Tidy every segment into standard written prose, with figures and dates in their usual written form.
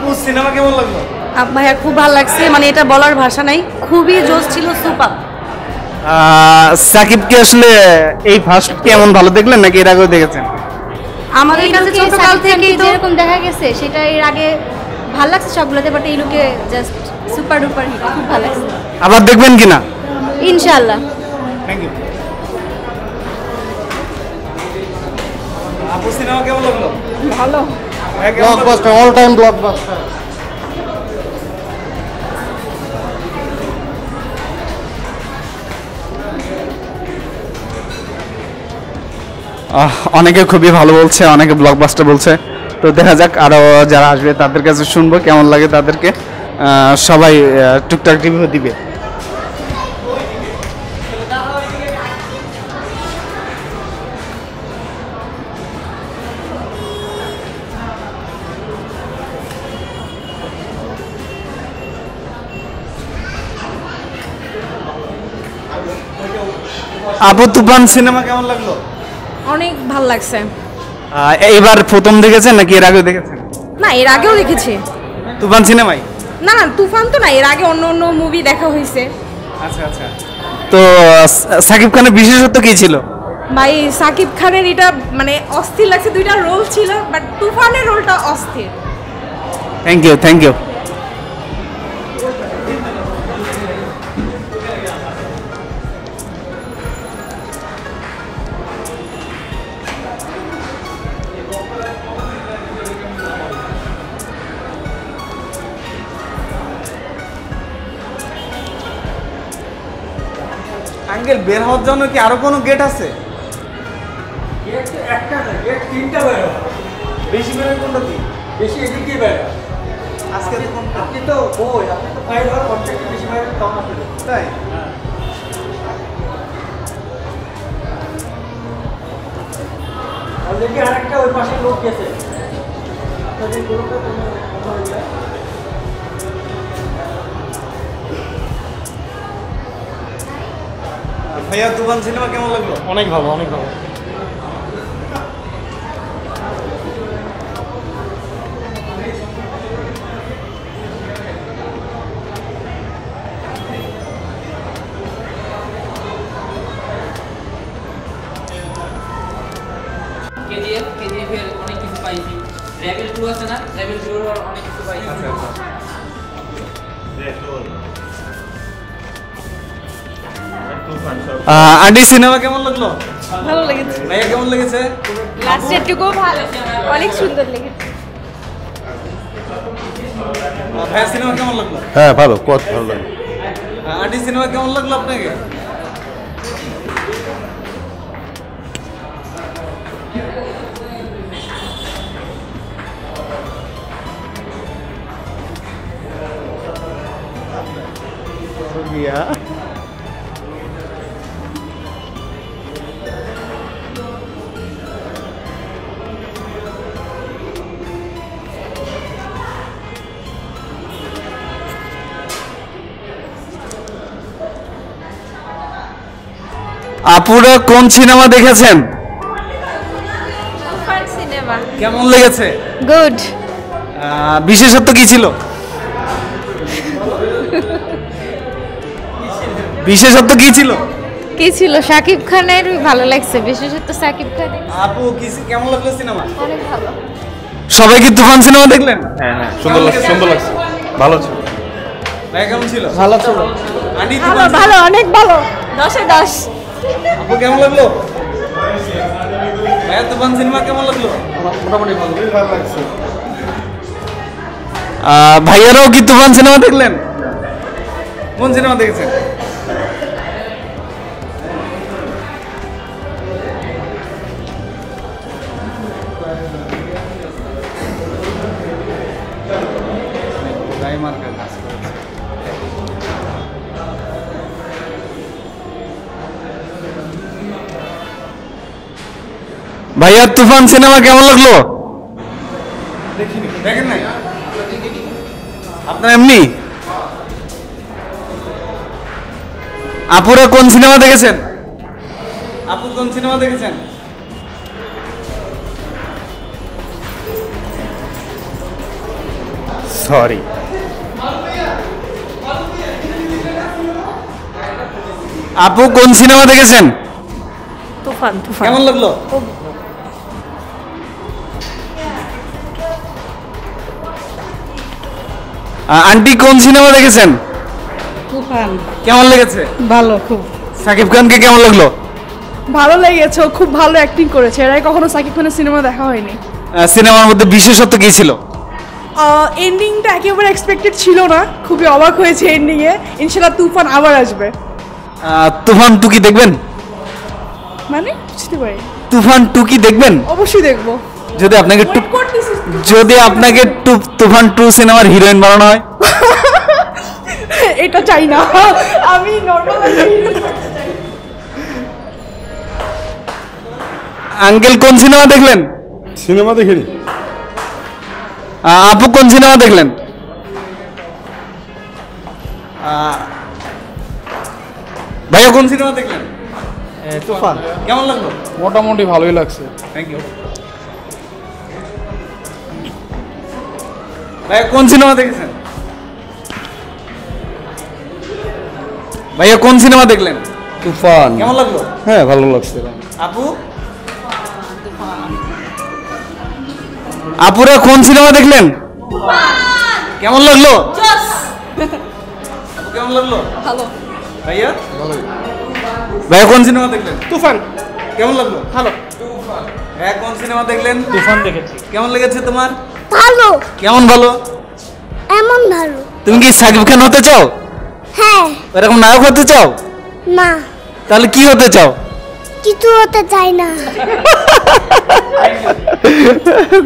আপু সিনেমা কেমন লাগলো? ভাইয়া খুব ভালো লাগছে, মানে এটা বলার ভাষা নাই, খুবই জোশ ছিল, সুপার। সাকিবকে আসলে এই ফার্স্ট কেমন ভালো দেখলেন নাকি এর আগেও দেখেছেন? আমাদের কাছে ছোটকাল থেকেই তো যেরকম দেখা গেছে সেটা এর আগে ভালো লাগছে সবগুলোতে, বাট এই লুকে জাস্ট সুপার ডুপার হিট, খুব ভালো লাগছে। আবার দেখবেন কিনা? ইনশাআল্লাহ। Thank you. আপু সিনেমা কেমন লাগলো? ভালো। Blockbuster, all time blockbuster. অনেকে খুবই ভালো বলছে, অনেকে ব্লকবাস্টার বলছে। তো দেখা যাক আরো যারা আসবে তাদের কাছে শুনবো কেমন লাগে তাদেরকে। সবাই টুকটাক রিভিউ দিবে। আপু তুফান সিনেমা কেমন লাগলো? অনেক ভালো লাগছে। এইবার প্রথম দেখেছেন নাকি এর আগেও দেখেছেন? না, এর আগেও দেখেছি। তুফান সিনেমাই? না না, তুফান তো না, এর আগে অন্য অন্য মুভি দেখা হয়েছে। আচ্ছা আচ্ছা। তো সাকিব খানের বিশেষত্ব কি ছিল? ভাই সাকিব খানের এটা মানে অস্থির লাগছে, দুইটা রোল ছিল, বাট তুফানের রোলটা অস্থির। Thank you, thank you. Uncle বের হওয়ার জন্য কি আরো কোনো গেট আছে? গেট একটা না, গেট তিনটা বের হয়। বেশি বের হয় কোনটা কি? বেশি এদিক দিয়ে বের হয়। আজকে তো কোনটা? আপনি তো বই, আপনি তো ফাইল হওয়ার অবজেক্টিভ বেশি বের হয়, কম আসলে। তাই? অলরেডি আরেকটা ওই পাশে লোক গেছে। যদি গ্রুপে কোনো কথা হয়ে যায়। ভাইয়া তুফান সিনেমা কেমন লাগলো? অনেক ভালো, অনেক ভালো। কেজিএফ এর অনেক কিছু পাইছি। রেবেল 2 আছে না, রেবেল 2 এর অনেক কিছু পাইছি। আচ্ছা আচ্ছা। আন্টি সিনেমা কেমন লাগলো? ভালো লেগেছে। ভাইয়া কেমন লেগেছে? লাস্টের টুকু ভালো, অনেক সুন্দর লেগেছে। ভাইয়া সিনেমা কেমন লাগলো? হ্যাঁ ভালো, কত ভালো লাগে। আন্টি সিনেমা কেমন লাগলো আপনাকে? আপুরা কোন সিনেমা দেখেছেন? তুফান সিনেমা। কেমন লেগেছে? গুড। বিশেষত্ব কি ছিল? বিশেষত্ব কি ছিল? কি ছিল? সাকিব খানের ভালো লাগছে, বিশেষত সাকিব খানের। আপু কেমন লাগলো সিনেমা? অনেক ভালো। সবাই কি তুফান সিনেমা দেখলেন? হ্যাঁ হ্যাঁ, সুন্দর লাগছে, সুন্দর লাগছে, ভালো ছিল। ভাইয়া কেমন ছিল? ভালো ছিল। আন্টি ভালো তুফান ভালো, অনেক ভালো, 10-এ 10। আপু কেমন লাগলো? ভাইয়া তুফান সিনেমা কেমন লাগলো? মোটামুটি ভালো, বেশ ভালো লাগছে। ভাইয়ারাও কি তুফান সিনেমা দেখলেন? কোন সিনেমা দেখেছেন? ভাইয়া তুফান সিনেমা কেমন লাগলো? দেখিনি, দেখেন নাই? আপনার এমনি? আপুরা কোন সিনেমা দেখেছেন? আপু কোন সিনেমা দেখেছেন? সরি। আপু কোন সিনেমা দেখেছেন? তুফান তুফান কেমন লাগলো? আন্টি কোন সিনেমা দেখেছেন? তুফান কেমন লেগেছে? ভালো খুব সাকিব খানকে কেমন লাগলো? ভালো লেগেছে, ও খুব ভালো অ্যাক্টিং করেছে। এর আগে কখনো সাকিব খানের সিনেমা দেখা হয়নি। সিনেমার মধ্যে বিশেষত্ব কি ছিল? এন্ডিংটা একেবারে এক্সপেক্টেড ছিল না, খুবই অবাক হয়েছে এন্ডিংয়ে। ইনশাআল্লাহ তুফান আবার আসবে। তুফান 2 কি দেখবেন? মানে বুঝতে পারি, তুফান 2 কি দেখবেন? অবশ্যই দেখবো। যদি আপনাকে Wait করতেছি। যদি আপনাকে তুফান 2 সিনেমার হিরোইন বানানো হয়? এটা চাই না, আমি নর্মাল আঙ্কেল কোন সিনেমা দেখলেন? সিনেমা দেখিনি। আপু কোন সিনেমা দেখলেন? ভাইয়া কোন সিনেমা দেখলেন? তুফান কেমন লাগলো? মোটামুটি ভালোই লাগছে। Thank you. ভাইয়া কোন সিনেমা দেখেছেন? ভাইয়া কোন সিনেমা দেখলেন? তুফান। কেমন লাগলো? হ্যাঁ ভালো লাগছে। আপু আপুরা কোন সিনেমা দেখলেন? কেমন লাগলো? আপু কেমন লাগলো? ভালো। ভাইয়া ভাইয়া কোন সিনেমা দেখলেন? তুফান কেমন লাগলো? ভালো। ভাইয়া কোন সিনেমা দেখলেন? তুফান দেখেছি। কেমন লেগেছে তোমার? ভালো, কেমন ভালো? এমন ভালো। তুমি কি সাকিব খান হতে চাও? হ্যাঁ। এরকম নায়ক হতে চাও? না, তাহলে কি হতে চাও? কিছু হতে চাই না।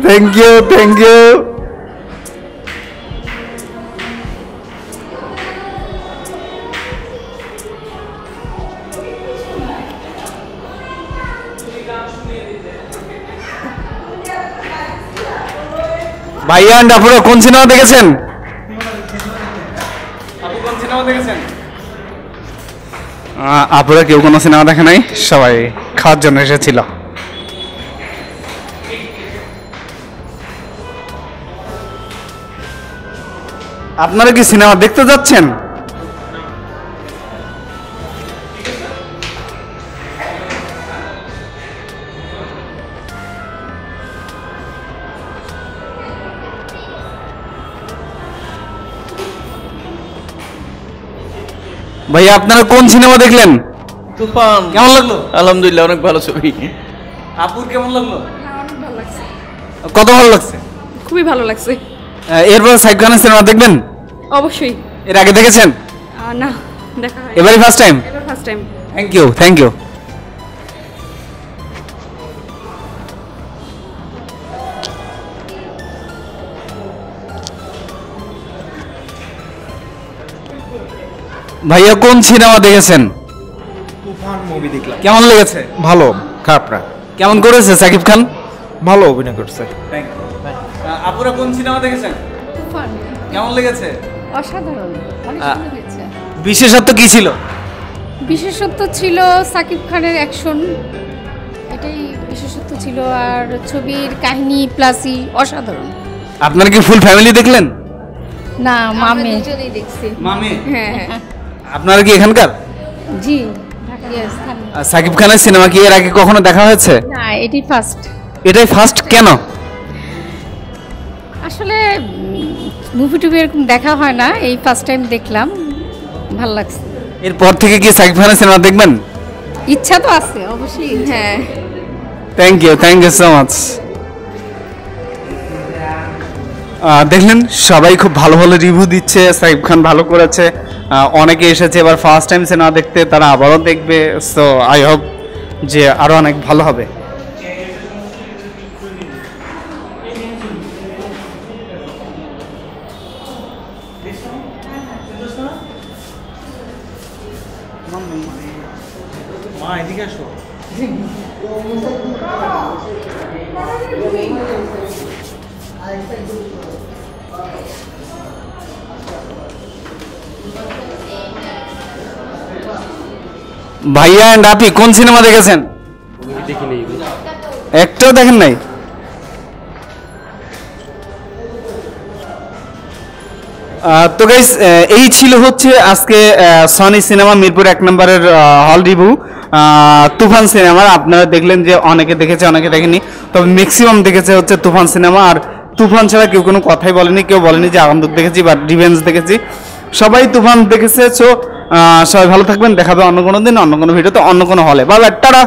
Thank you, thank you. ভাইয়া এন্ড আপুরা কোন সিনেমা দেখেছেন? আপু কোন সিনেমা দেখেছেন? আপুরা কেউ কোনো সিনেমা দেখে নাই, সবাই খাওয়ার জন্য এসেছিল। আপনারা কি সিনেমা দেখতে যাচ্ছেন? ভাইয়া আপনারা কোন সিনেমা দেখলেন? তুফান কেমন লাগলো? আলহামদুলিল্লাহ অনেক ভালো ছবি। আপুর কেমন লাগলো? কত ভালো লাগছে? খুবই ভালো লাগছে। এরপর সাকিব খানের সিনেমা দেখবেন? অবশ্যই। এর আগে দেখেছেন? না, দেখা হয়। এবারই ফার্স্ট টাইম? এবার first time. Thank you, thank you. ভাইয়া কোন সিনেমা দেখেছেন? তুফান মুভি দেখলাম। কেমন লেগেছে? ভালো, খারাপ না। কেমন করেছে সাকিব খান? ভালো অভিনয় করছে। Thank you. আপুরা কোন সিনেমা দেখেছেন? তুফান কেমন লেগেছে? অসাধারণ, অনেক আহ, সুন্দর হয়েছে। বিশেষত্ব কি ছিল? বিশেষত্ব ছিল সাকিব খানের অ্যাকশন, এটাই বিশেষত্ব ছিল। আর ছবির কাহিনী প্লাসই অসাধারণ। আপনারা কি ফুল ফ্যামিলি দেখলেন? না, মামে। দেখছি। মামি হ্যাঁ হ্যাঁ। আপনারা কি এখানকার? জি। সাকিব খানের সিনেমা কি এর আগে কখনো দেখা হয়েছে? না, এটি ফার্স্ট। এটাই ফার্স্ট? কেন? আসলে মুভি টুভি এরকম দেখা হয় না, এই ফার্স্ট টাইম দেখলাম, ভাল লাগছে। এরপর থেকে কি সাকিব খানের সিনেমা দেখবেন? ইচ্ছা তো আছে অবশ্যই। হ্যাঁ। Thank you so much. দেখলেন সবাই খুব ভালো ভালো রিভিউ দিচ্ছে, সাকিব খান ভালো করেছে। অনেকে এসেছে এবার ফার্স্ট টাইম সিনেমা দেখতে, তারা আবারও দেখবে। সো আই হোপ যে আরও অনেক ভালো হবে। মা এদিকে আসো। ভাইয়া এন্ড আপি কোন সিনেমা দেখেছেন? একটাও দেখেন নাই? তো গাইস এই ছিল হচ্ছে আজকে সনি সিনেমা মিরপুর 1 নম্বরের হল রিভিউ তুফান সিনেমার। আপনারা দেখলেন যে অনেকে দেখেছে অনেকে দেখেনি, তবে ম্যাক্সিমাম দেখেছে হচ্ছে তুফান সিনেমা। আর তুফান ছাড়া কেউ কোনো কথাই বলেনি, কেউ বলেনি যে আগন্তুক দেখেছি বা রিভেঞ্জ দেখেছি, সবাই তুফান দেখেছে। সো সবাই ভালো থাকবেন, দেখাবে অন্য কোনো দিন অন্য কোনো ভিডিওতে অন্য কোনো হলে। Bye bye, tata.